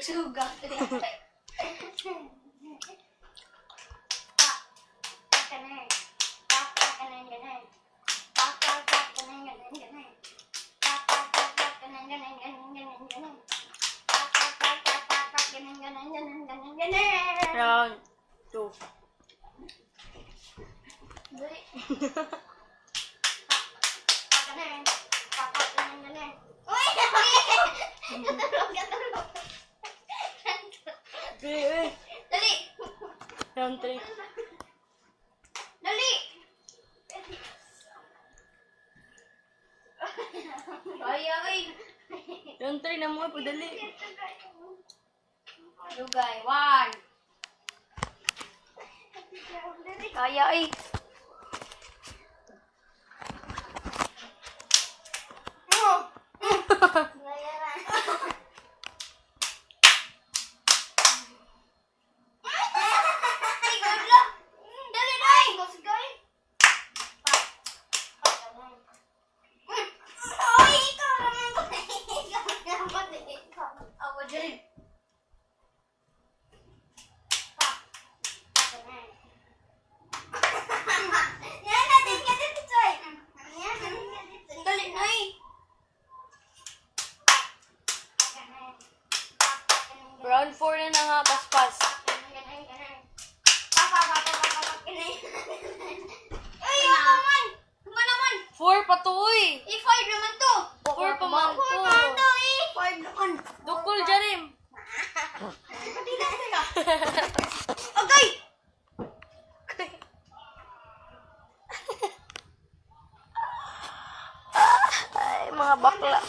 Isuga. Round 2. Dali! Round 3. Dali! Ay, ay! Round 3 na mo, padali. Lugay, 1. Kaya eh. Round 4 na nga, paspas. Ay, ako man! Kuma naman! 4 pa to, uy. 5 naman to! 4 pa man to. 4 naman to eh! 5 naman! Dukol, Jarim. Pati na sila! Okay! Ay, mga bakla.